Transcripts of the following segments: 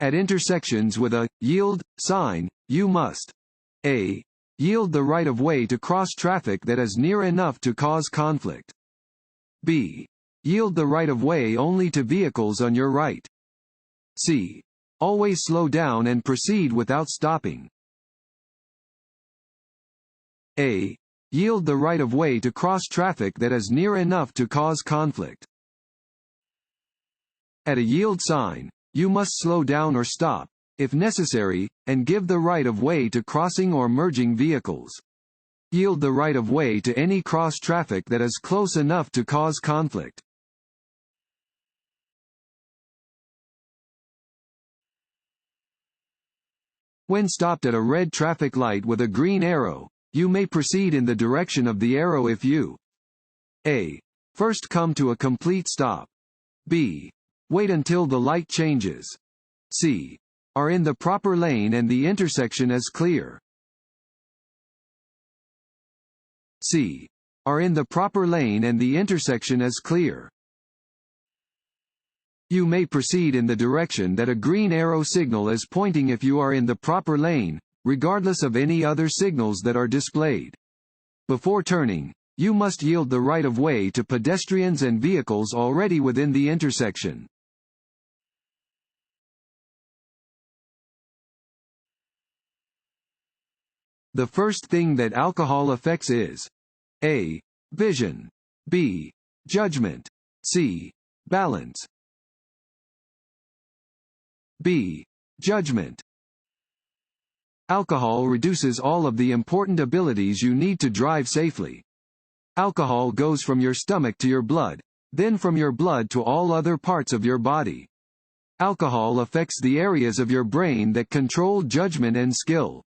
At intersections with a yield sign, you must a. Yield the right-of-way to cross traffic that is near enough to cause conflict. b. Yield the right-of-way only to vehicles on your right. c. Always slow down and proceed without stopping. a. Yield the right-of-way to cross traffic that is near enough to cause conflict. At a yield sign, you must slow down or stop, if necessary, and give the right-of-way to crossing or merging vehicles. Yield the right-of-way to any cross traffic that is close enough to cause conflict. When stopped at a red traffic light with a green arrow, you may proceed in the direction of the arrow if you a. First come to a complete stop. b. Wait until the light changes. c. Are in the proper lane and the intersection is clear. c. Are in the proper lane and the intersection is clear. You may proceed in the direction that a green arrow signal is pointing if you are in the proper lane, regardless of any other signals that are displayed. Before turning, you must yield the right-of-way to pedestrians and vehicles already within the intersection. The first thing that alcohol affects is a. Vision, b. Judgment, c. Balance. b. Judgment. Alcohol reduces all of the important abilities you need to drive safely. Alcohol goes from your stomach to your blood, then from your blood to all other parts of your body. Alcohol affects the areas of your brain that control judgment and skill.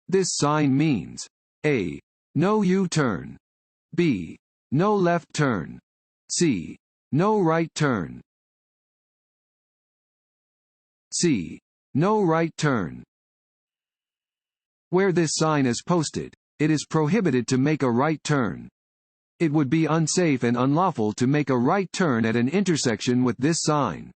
This sign means a. No U-turn, b. No left turn, c. No right turn, c. No right turn. Where this sign is posted, it is prohibited to make a right turn. It would be unsafe and unlawful to make a right turn at an intersection with this sign.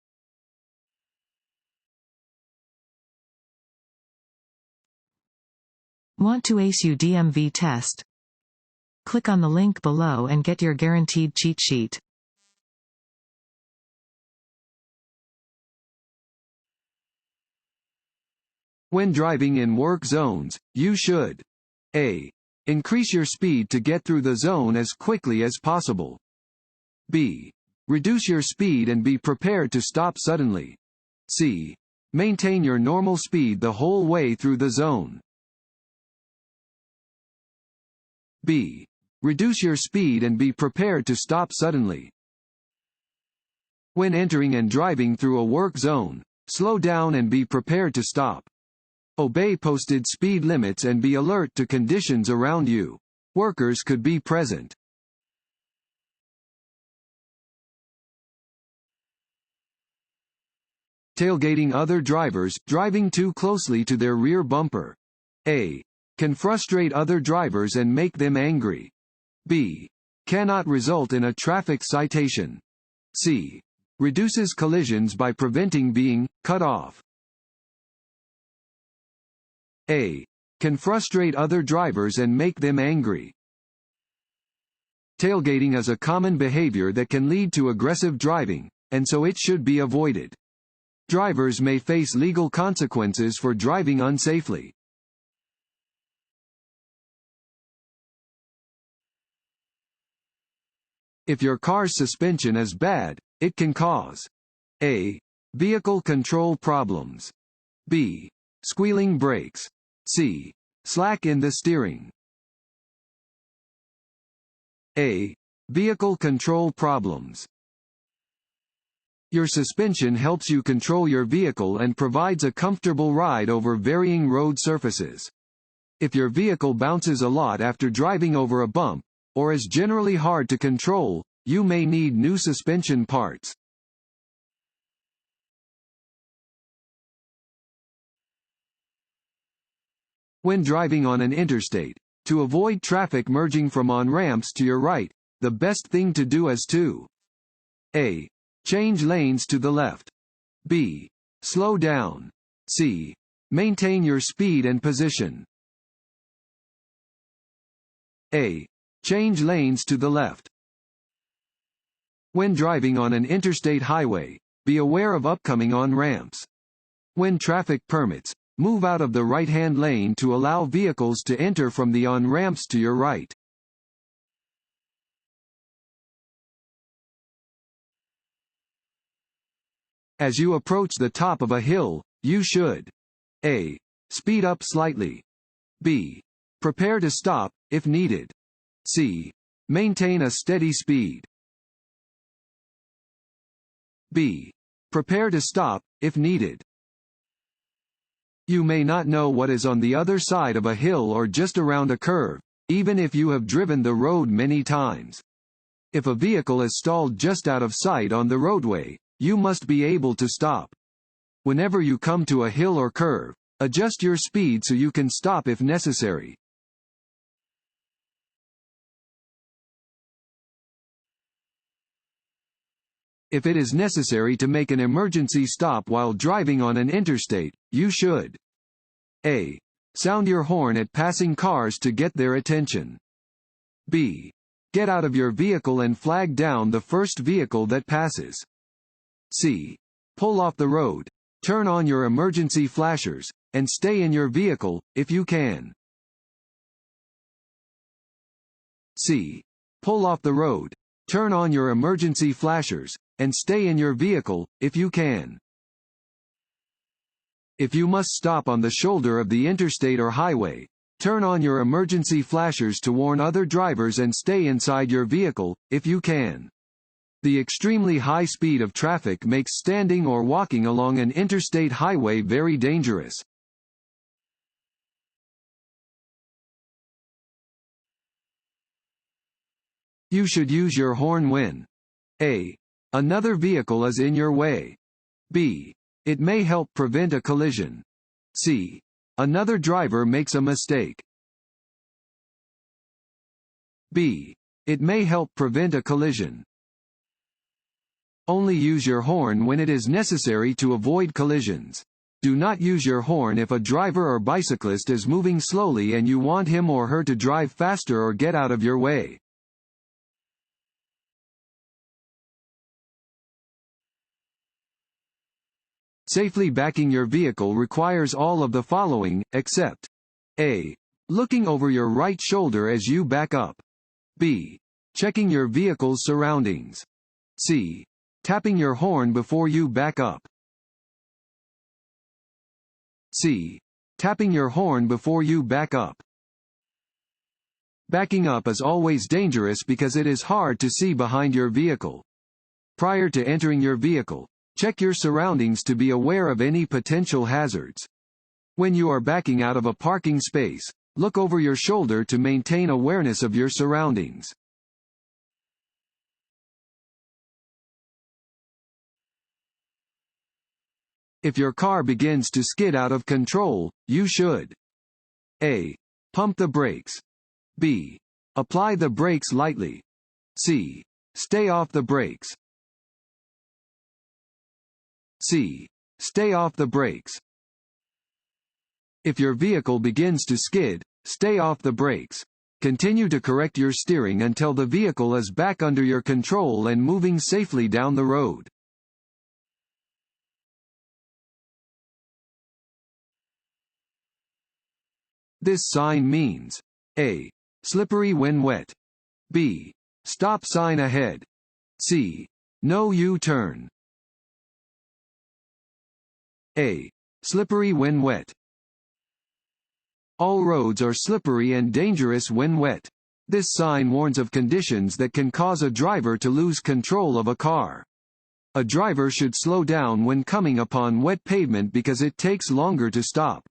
Want to ace your DMV test? Click on the link below and get your guaranteed cheat sheet. When driving in work zones, you should a. Increase your speed to get through the zone as quickly as possible. b. Reduce your speed and be prepared to stop suddenly. c. Maintain your normal speed the whole way through the zone. b. Reduce your speed and be prepared to stop suddenly. When entering and driving through a work zone, slow down and be prepared to stop. Obey posted speed limits and be alert to conditions around you. Workers could be present. Tailgating other drivers, driving too closely to their rear bumper. a. Can frustrate other drivers and make them angry. b. Cannot result in a traffic citation. c. Reduces collisions by preventing being cut off. a. Can frustrate other drivers and make them angry. Tailgating is a common behavior that can lead to aggressive driving, and so it should be avoided. Drivers may face legal consequences for driving unsafely. If your car's suspension is bad, it can cause a. Vehicle control problems. b. Squealing brakes. c. Slack in the steering. a. Vehicle control problems. Your suspension helps you control your vehicle and provides a comfortable ride over varying road surfaces. If your vehicle bounces a lot after driving over a bump, or is generally hard to control, you may need new suspension parts. When driving on an interstate, to avoid traffic merging from on-ramps to your right, the best thing to do is to A. Change lanes to the left. B. Slow down. C. Maintain your speed and position. A. Change lanes to the left. When driving on an interstate highway, be aware of upcoming on-ramps. When traffic permits, move out of the right-hand lane to allow vehicles to enter from the on-ramps to your right. As you approach the top of a hill, you should A. Speed up slightly. B. Prepare to stop, if needed. C. Maintain a steady speed. B. Prepare to stop, if needed. You may not know what is on the other side of a hill or just around a curve, even if you have driven the road many times. If a vehicle is stalled just out of sight on the roadway, you must be able to stop. Whenever you come to a hill or curve, adjust your speed so you can stop if necessary. If it is necessary to make an emergency stop while driving on an interstate, you should A. Sound your horn at passing cars to get their attention. B. Get out of your vehicle and flag down the first vehicle that passes. C. Pull off the road, turn on your emergency flashers, and stay in your vehicle, if you can. C. Pull off the road, turn on your emergency flashers, and stay in your vehicle, if you can. If you must stop on the shoulder of the interstate or highway, turn on your emergency flashers to warn other drivers and stay inside your vehicle, if you can. The extremely high speed of traffic makes standing or walking along an interstate highway very dangerous. You should use your horn when A. Another vehicle is in your way. B. It may help prevent a collision. C. Another driver makes a mistake. B. It may help prevent a collision. Only use your horn when it is necessary to avoid collisions. Do not use your horn if a driver or bicyclist is moving slowly and you want him or her to drive faster or get out of your way. Safely backing your vehicle requires all of the following, except A. Looking over your right shoulder as you back up. B. Checking your vehicle's surroundings. C. Tapping your horn before you back up. C. Tapping your horn before you back up. Backing up is always dangerous because it is hard to see behind your vehicle. Prior to entering your vehicle, check your surroundings to be aware of any potential hazards. When you are backing out of a parking space, look over your shoulder to maintain awareness of your surroundings. If your car begins to skid out of control, you should A. Pump the brakes. B. Apply the brakes lightly. C. Stay off the brakes. C. Stay off the brakes. If your vehicle begins to skid, stay off the brakes. Continue to correct your steering until the vehicle is back under your control and moving safely down the road. This sign means A. Slippery when wet. B. Stop sign ahead. C. No U-turn. A. Slippery when wet. All roads are slippery and dangerous when wet. This sign warns of conditions that can cause a driver to lose control of a car. A driver should slow down when coming upon wet pavement because it takes longer to stop.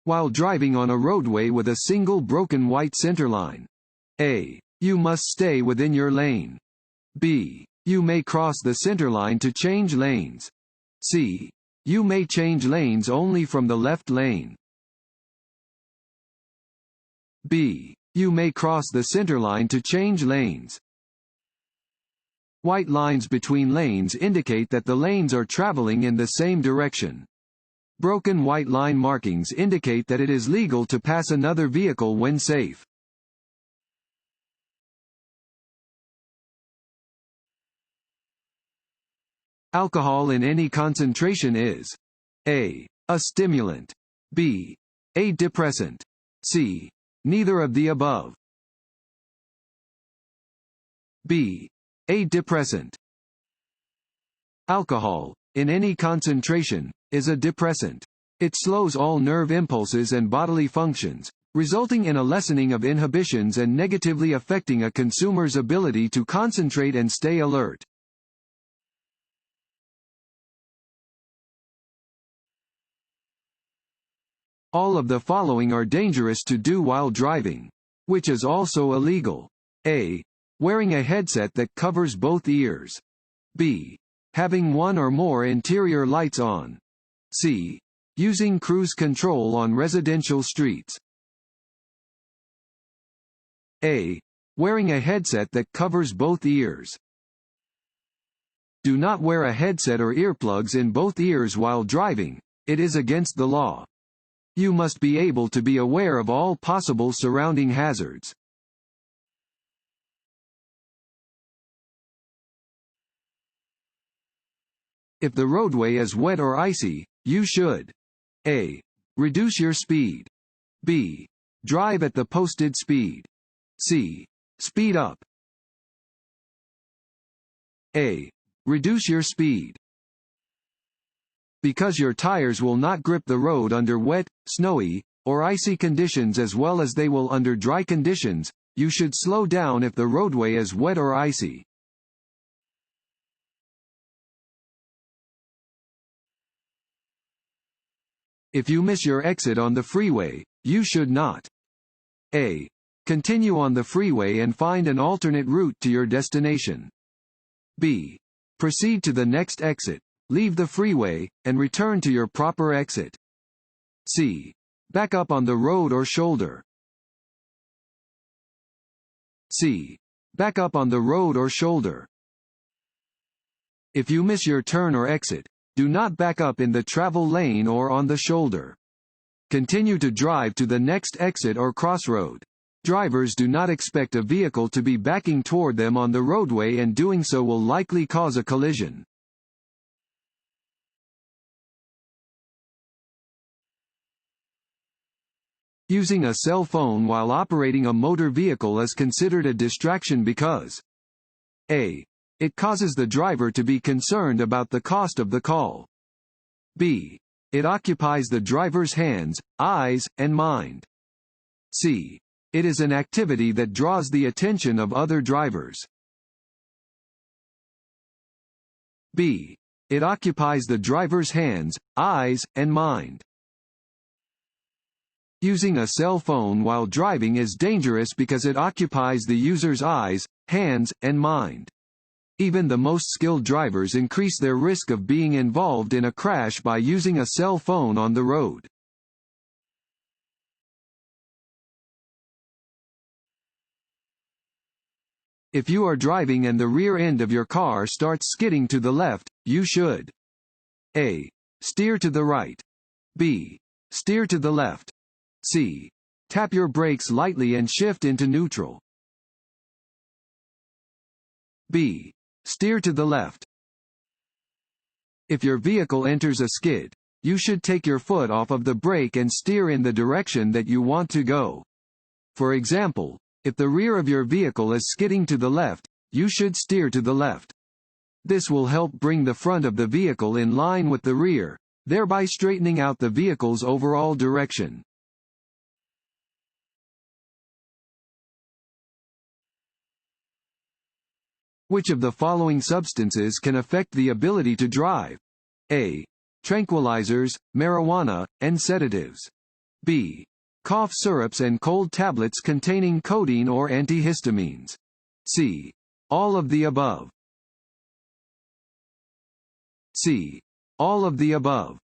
While driving on a roadway with a single broken white centerline. A. You must stay within your lane. B. You may cross the centerline to change lanes. C. You may change lanes only from the left lane. B. You may cross the center line to change lanes. White lines between lanes indicate that the lanes are traveling in the same direction. Broken white line markings indicate that it is legal to pass another vehicle when safe. Alcohol in any concentration is A. A stimulant. B. A depressant. C. Neither of the above. B. A depressant. Alcohol, in any concentration, is a depressant. It slows all nerve impulses and bodily functions, resulting in a lessening of inhibitions and negatively affecting a consumer's ability to concentrate and stay alert. All of the following are dangerous to do while driving, which is also illegal. A. Wearing a headset that covers both ears. B. Having one or more interior lights on. C. Using cruise control on residential streets. A. Wearing a headset that covers both ears. Do not wear a headset or earplugs in both ears while driving. It is against the law. You must be able to be aware of all possible surrounding hazards. If the roadway is wet or icy, you should A. Reduce your speed. B. Drive at the posted speed. C. Speed up. A. Reduce your speed. Because your tires will not grip the road under wet, snowy, or icy conditions as well as they will under dry conditions, you should slow down if the roadway is wet or icy. If you miss your exit on the freeway, you should not A. Continue on the freeway and find an alternate route to your destination. B. Proceed to the next exit, leave the freeway, and return to your proper exit. C. Back up on the road or shoulder. C. Back up on the road or shoulder. If you miss your turn or exit, do not back up in the travel lane or on the shoulder. Continue to drive to the next exit or crossroad. Drivers do not expect a vehicle to be backing toward them on the roadway, and doing so will likely cause a collision. Using a cell phone while operating a motor vehicle is considered a distraction because A. It causes the driver to be concerned about the cost of the call. B. It occupies the driver's hands, eyes, and mind. C. It is an activity that draws the attention of other drivers. B. It occupies the driver's hands, eyes, and mind. Using a cell phone while driving is dangerous because it occupies the user's eyes, hands, and mind. Even the most skilled drivers increase their risk of being involved in a crash by using a cell phone on the road. If you are driving and the rear end of your car starts skidding to the left, you should A. Steer to the right. B. Steer to the left. C. Tap your brakes lightly and shift into neutral. B. Steer to the left. If your vehicle enters a skid, you should take your foot off of the brake and steer in the direction that you want to go. For example, if the rear of your vehicle is skidding to the left, you should steer to the left. This will help bring the front of the vehicle in line with the rear, thereby straightening out the vehicle's overall direction. Which of the following substances can affect the ability to drive? A. Tranquilizers, marijuana, and sedatives. B. Cough syrups and cold tablets containing codeine or antihistamines. C. All of the above. C. All of the above.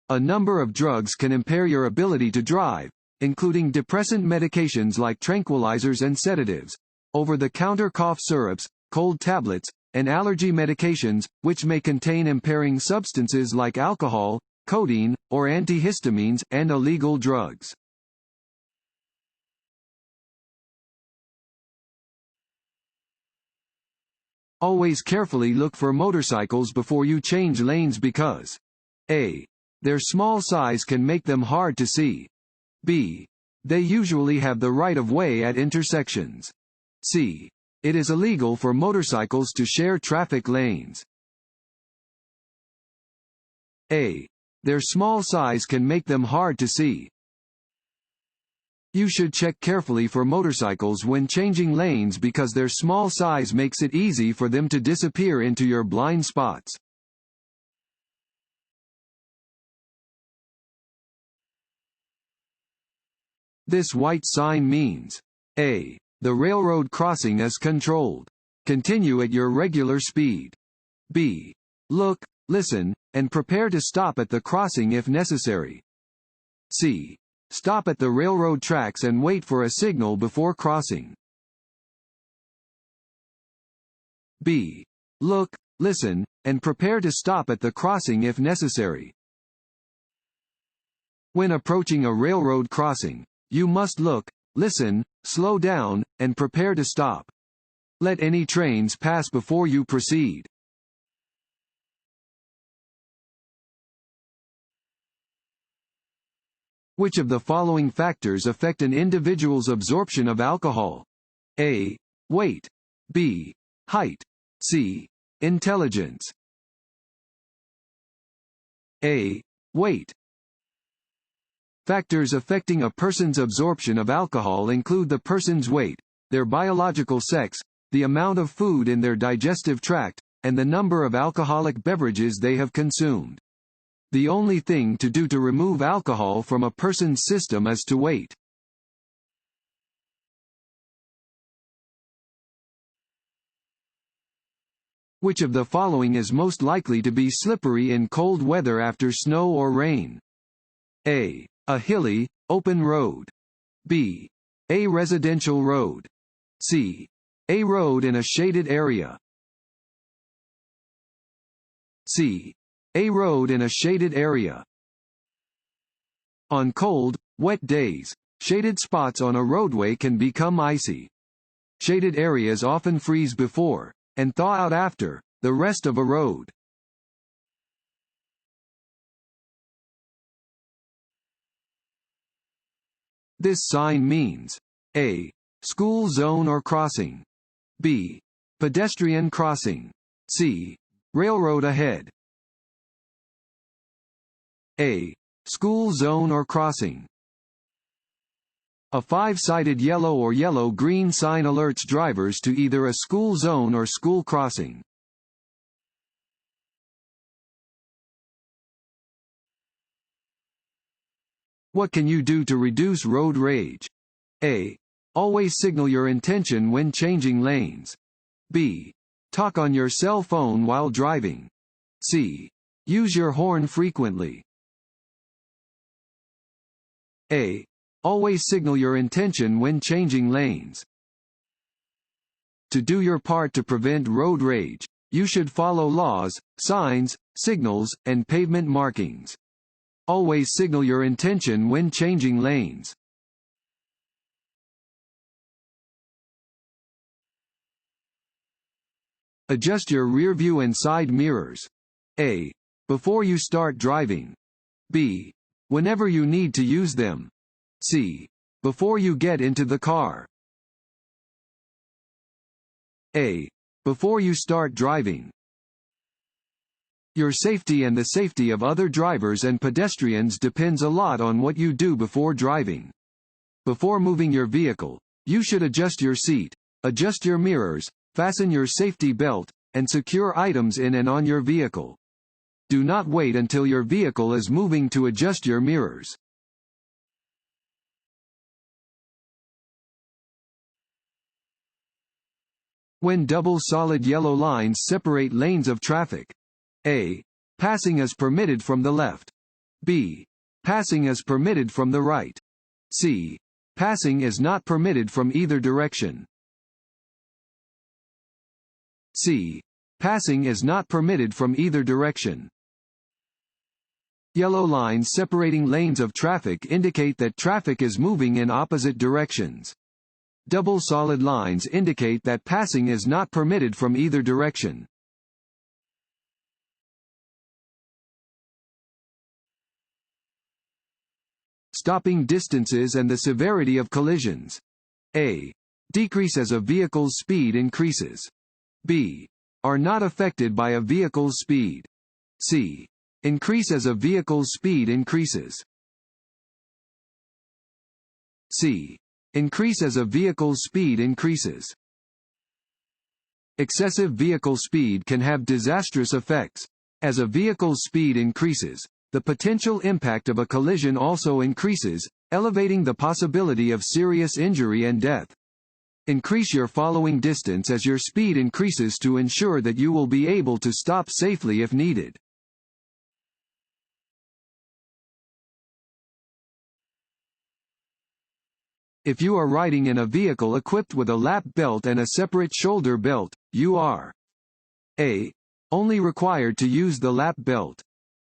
A number of drugs can impair your ability to drive, including depressant medications like tranquilizers and sedatives, over-the-counter cough syrups, cold tablets, and allergy medications, which may contain impairing substances like alcohol, codeine, or antihistamines, and illegal drugs. Always carefully look for motorcycles before you change lanes because a. Their small size can make them hard to see. b. They usually have the right of way at intersections. c. It is illegal for motorcycles to share traffic lanes. a. Their small size can make them hard to see. You should check carefully for motorcycles when changing lanes because their small size makes it easy for them to disappear into your blind spots. This white sign means a. The railroad crossing is controlled. Continue at your regular speed. b. Look, listen, and prepare to stop at the crossing if necessary. c. Stop at the railroad tracks and wait for a signal before crossing. b. Look, listen, and prepare to stop at the crossing if necessary. When approaching a railroad crossing, you must look, listen, slow down, and prepare to stop. Let any trains pass before you proceed. Which of the following factors affect an individual's absorption of alcohol? A. Weight. B. Height. C. Intelligence. A. Weight. Factors affecting a person's absorption of alcohol include the person's weight, their biological sex, the amount of food in their digestive tract, and the number of alcoholic beverages they have consumed. The only thing to do to remove alcohol from a person's system is to wait. Which of the following is most likely to be slippery in cold weather after snow or rain? A. A hilly, open road. B. A residential road. C. A road in a shaded area. C. A road in a shaded area. On cold, wet days, shaded spots on a roadway can become icy. Shaded areas often freeze before, and thaw out after, the rest of a road. This sign means A. School zone or crossing. B. Pedestrian crossing. C. Railroad ahead. A. School zone or crossing. A five-sided yellow or yellow-green sign alerts drivers to either a school zone or school crossing. What can you do to reduce road rage? A. Always signal your intention when changing lanes. B. Talk on your cell phone while driving. C. Use your horn frequently. A. Always signal your intention when changing lanes. To do your part to prevent road rage, you should follow laws, signs, signals, and pavement markings. Always signal your intention when changing lanes. Adjust your rear view and side mirrors. A. Before you start driving. B. Whenever you need to use them. C. Before you get into the car. A. Before you start driving. Your safety and the safety of other drivers and pedestrians depends a lot on what you do before driving. Before moving your vehicle, you should adjust your seat, adjust your mirrors, fasten your safety belt, and secure items in and on your vehicle. Do not wait until your vehicle is moving to adjust your mirrors. When double solid yellow lines separate lanes of traffic. A. Passing is permitted from the left. B. Passing is permitted from the right. C. Passing is not permitted from either direction. C. Passing is not permitted from either direction. Yellow lines separating lanes of traffic indicate that traffic is moving in opposite directions. Double solid lines indicate that passing is not permitted from either direction. Stopping distances and the severity of collisions. A. Decrease as a vehicle's speed increases. B. Are not affected by a vehicle's speed. C. Increase as a vehicle's speed increases. C. Increase as a vehicle's speed increases. Excessive vehicle speed can have disastrous effects. As a vehicle's speed increases, the potential impact of a collision also increases, elevating the possibility of serious injury and death. Increase your following distance as your speed increases to ensure that you will be able to stop safely if needed. If you are riding in a vehicle equipped with a lap belt and a separate shoulder belt, you are A. Only required to use the lap belt.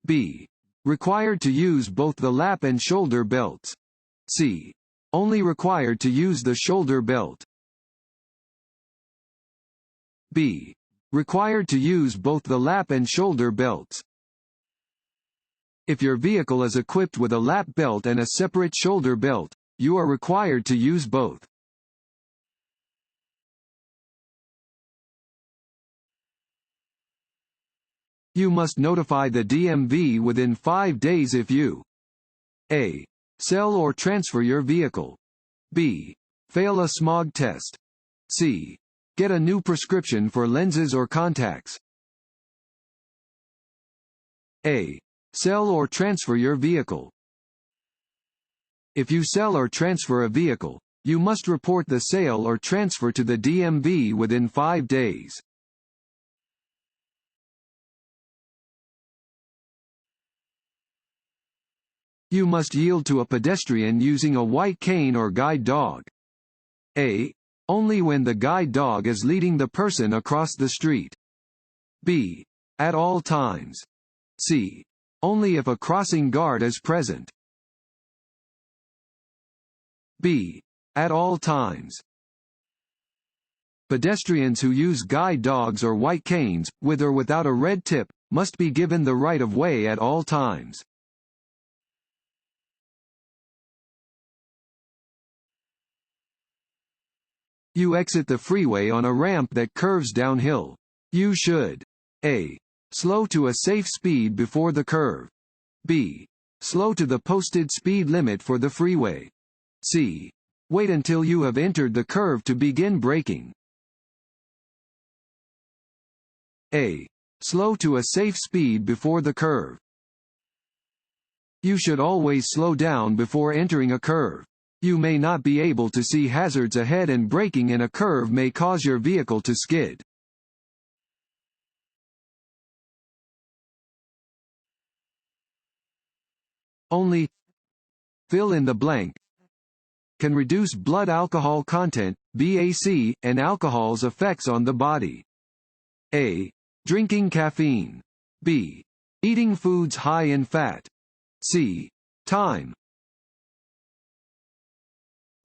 B. Required to use both the lap and shoulder belts. C. Only required to use the shoulder belt. B. Required to use both the lap and shoulder belts. If your vehicle is equipped with a lap belt and a separate shoulder belt, you are required to use both. You must notify the DMV within 5 days if you A. Sell or transfer your vehicle. B. Fail a smog test. C. Get a new prescription for lenses or contacts. A. Sell or transfer your vehicle. If you sell or transfer a vehicle, you must report the sale or transfer to the DMV within 5 days. You must yield to a pedestrian using a white cane or guide dog. A. Only when the guide dog is leading the person across the street. B. At all times. C. Only if a crossing guard is present. B. At all times. Pedestrians who use guide dogs or white canes, with or without a red tip, must be given the right of way at all times. You exit the freeway on a ramp that curves downhill. You should A. Slow to a safe speed before the curve. B. Slow to the posted speed limit for the freeway. C. Wait until you have entered the curve to begin braking. A. Slow to a safe speed before the curve. You should always slow down before entering a curve. You may not be able to see hazards ahead, and braking in a curve may cause your vehicle to skid. Only fill in the blank can reduce blood alcohol content, BAC, and alcohol's effects on the body. A. Drinking caffeine. B. Eating foods high in fat. C. Time.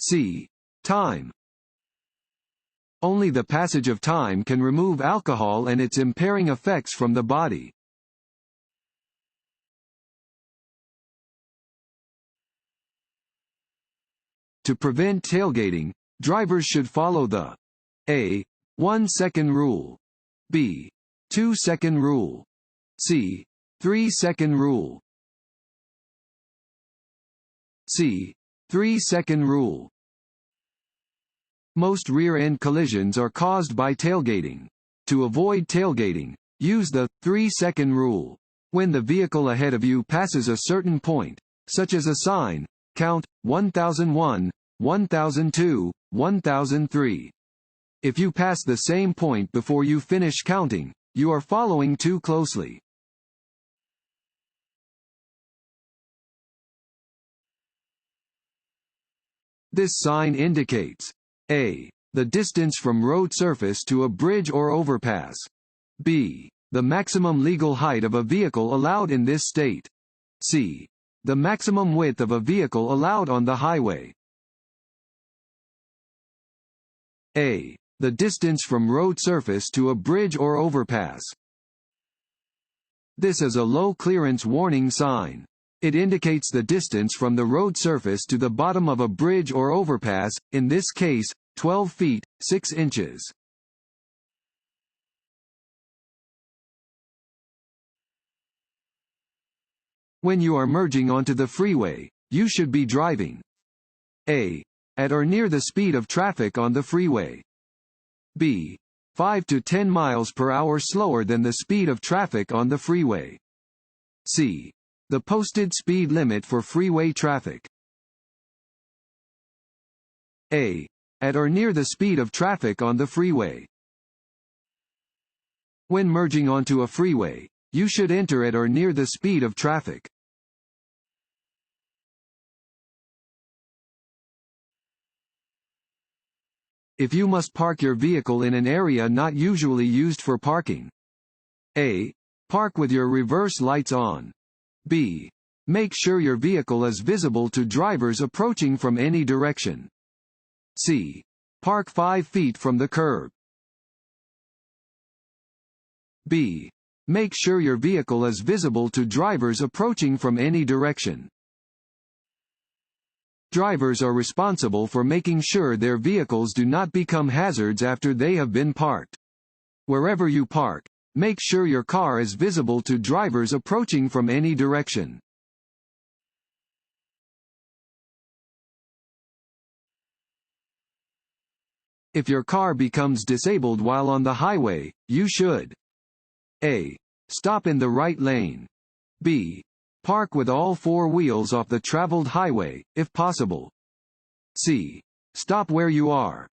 C. Time. Only the passage of time can remove alcohol and its impairing effects from the body. To prevent tailgating, drivers should follow the A. 1-second rule. B. 2-second rule. C. 3-second rule. C. 3-second rule. Most rear-end collisions are caused by tailgating. To avoid tailgating, use the 3-second rule. When the vehicle ahead of you passes a certain point, such as a sign, count 1001, 1002, 1003. If you pass the same point before you finish counting, you are following too closely. This sign indicates A. The distance from road surface to a bridge or overpass. B. The maximum legal height of a vehicle allowed in this state. C. The maximum width of a vehicle allowed on the highway. A. The distance from road surface to a bridge or overpass. This is a low clearance warning sign. It indicates the distance from the road surface to the bottom of a bridge or overpass, in this case, 12 feet, 6 inches. When you are merging onto the freeway, you should be driving A. At or near the speed of traffic on the freeway. B. 5 to 10 miles per hour slower than the speed of traffic on the freeway. C. The posted speed limit for freeway traffic. A. At or near the speed of traffic on the freeway. When merging onto a freeway, you should enter at or near the speed of traffic. If you must park your vehicle in an area not usually used for parking. A. Park with your reverse lights on. B. Make sure your vehicle is visible to drivers approaching from any direction. C. Park 5 feet from the curb. B. Make sure your vehicle is visible to drivers approaching from any direction. Drivers are responsible for making sure their vehicles do not become hazards after they have been parked. Wherever you park, make sure your car is visible to drivers approaching from any direction. If your car becomes disabled while on the highway, you should A. Stop in the right lane. B. Park with all 4 wheels off the traveled highway, if possible. C. Stop where you are.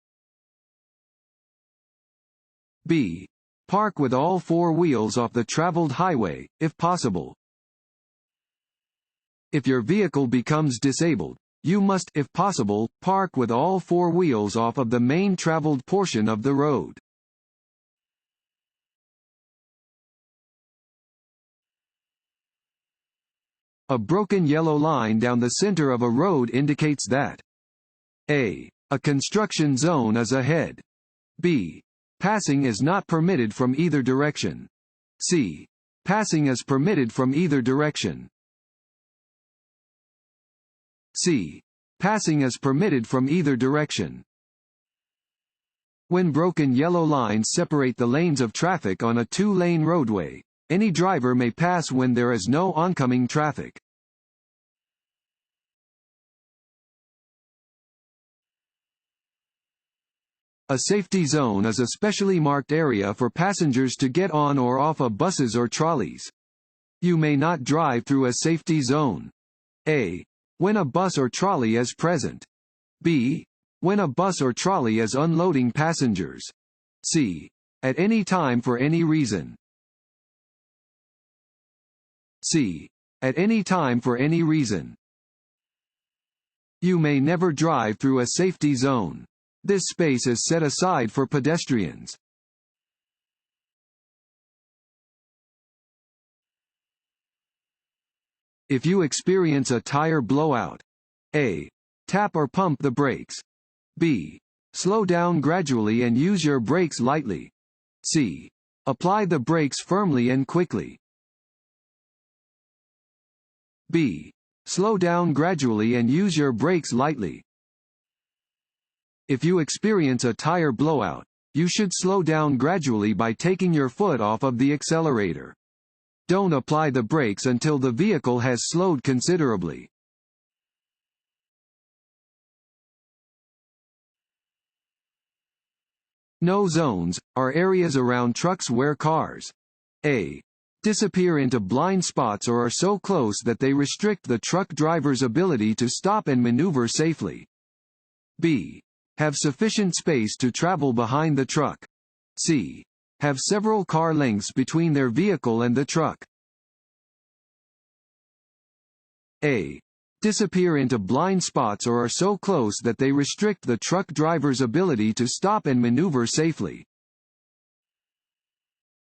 B. Park with all 4 wheels off the traveled highway, if possible. If your vehicle becomes disabled, you must, if possible, park with all 4 wheels off of the main traveled portion of the road. A broken yellow line down the center of a road indicates that A. A construction zone is ahead. B. Passing is not permitted from either direction. C. Passing is permitted from either direction. C. Passing is permitted from either direction. When broken yellow lines separate the lanes of traffic on a 2-lane roadway, any driver may pass when there is no oncoming traffic. A safety zone is a specially marked area for passengers to get on or off of buses or trolleys. You may not drive through a safety zone. A. When a bus or trolley is present. B. When a bus or trolley is unloading passengers. C. At any time for any reason. C. At any time for any reason. You may never drive through a safety zone. This space is set aside for pedestrians. If you experience a tire blowout, A. Tap or pump the brakes. B. Slow down gradually and use your brakes lightly. C. Apply the brakes firmly and quickly. B. Slow down gradually and use your brakes lightly. If you experience a tire blowout, you should slow down gradually by taking your foot off of the accelerator. Don't apply the brakes until the vehicle has slowed considerably. No zones are areas around trucks where cars A. Disappear into blind spots or are so close that they restrict the truck driver's ability to stop and maneuver safely. B. Have sufficient space to travel behind the truck. C. Have several car lengths between their vehicle and the truck. A. disappear into blind spots or are so close that they restrict the truck driver's ability to stop and maneuver safely.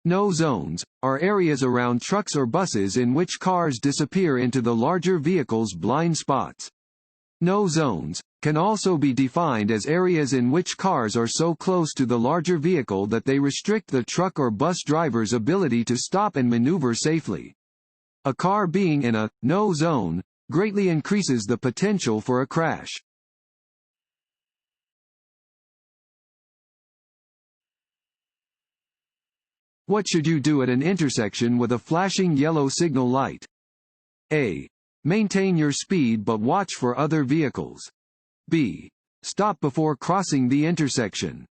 No zones are areas around trucks or buses in which cars disappear into the larger vehicle's blind spots. No zones can also be defined as areas in which cars are so close to the larger vehicle that they restrict the truck or bus driver's ability to stop and maneuver safely. A car being in a no zone greatly increases the potential for a crash. What should you do at an intersection with a flashing yellow signal light? A. Maintain your speed but watch for other vehicles. B. Stop before crossing the intersection.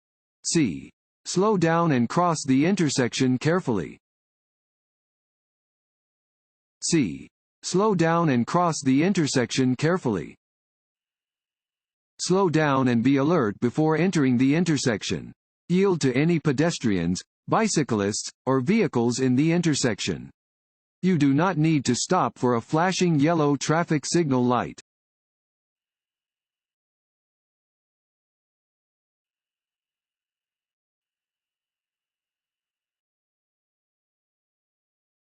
C. Slow down and cross the intersection carefully. C. Slow down and cross the intersection carefully. Slow down and be alert before entering the intersection. Yield to any pedestrians, bicyclists, or vehicles in the intersection. You do not need to stop for a flashing yellow traffic signal light.